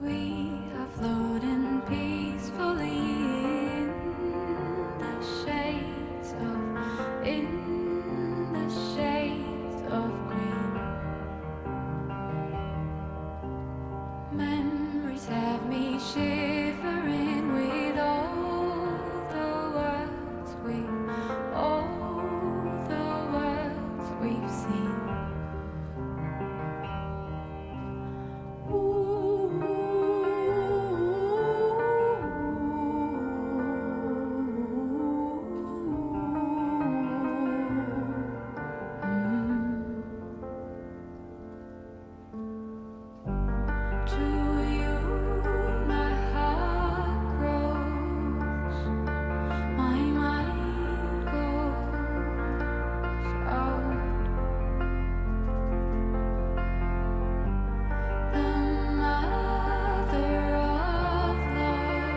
We are floating peacefully in the shades of green. Memories have me shivering with all the worlds we've seen. To you, my heart grows, my mind goes out. The mother of love.